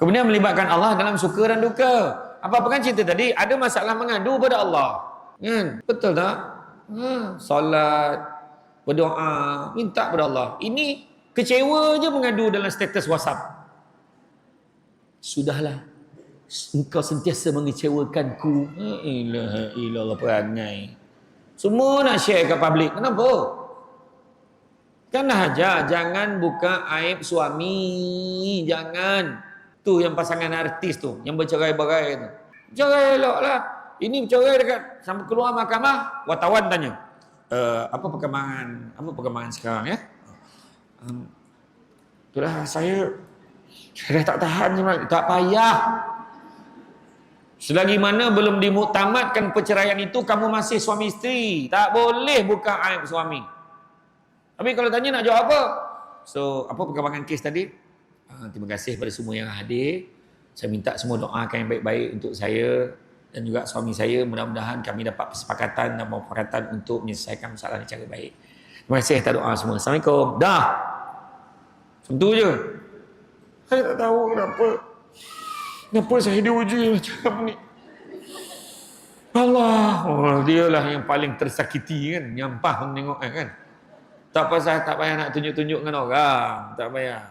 Kemudian melibatkan Allah dalam suka dan duka. Apa kan cerita tadi, ada masalah mengadu pada Allah. Kan? Betul tak? Solat, berdoa, minta pada Allah. Ini kecewa je mengadu dalam status WhatsApp. Sudahlah, engkau sentiasa mengecewakanku. La ilaha illallah, perangai. Semua nak share kat public. Kenapa? Kan aja, jangan buka aib suami. Jangan. Tu yang pasangan artis tu, yang bercerai-berai tu. Cerai elok lah. Ini bercerai dekat sampai keluar mahkamah, wartawan tanya. Apa perkembangan sekarang ya? Itulah saya dah tak tahan je, tak payah. Selagi mana belum dimuktamadkan perceraian itu, kamu masih suami isteri. Tak boleh buka aib suami. Tapi kalau tanya nak jawab apa? So, apa perkembangan kes tadi? Terima kasih kepada semua yang hadir. Saya minta semua doakan yang baik-baik untuk saya dan juga suami saya. Mudah-mudahan kami dapat kesepakatan dan muafakatan untuk menyelesaikan masalah ini secara baik. Terima kasih atas doa semua. Assalamualaikum. Dah. Tentu je. Saya tak tahu kenapa saya diuji macam ni. Allah, dialah yang paling tersakiti kan, nyampah tengok kan. Tak payah nak tunjuk-tunjuk dengan orang, tak payah.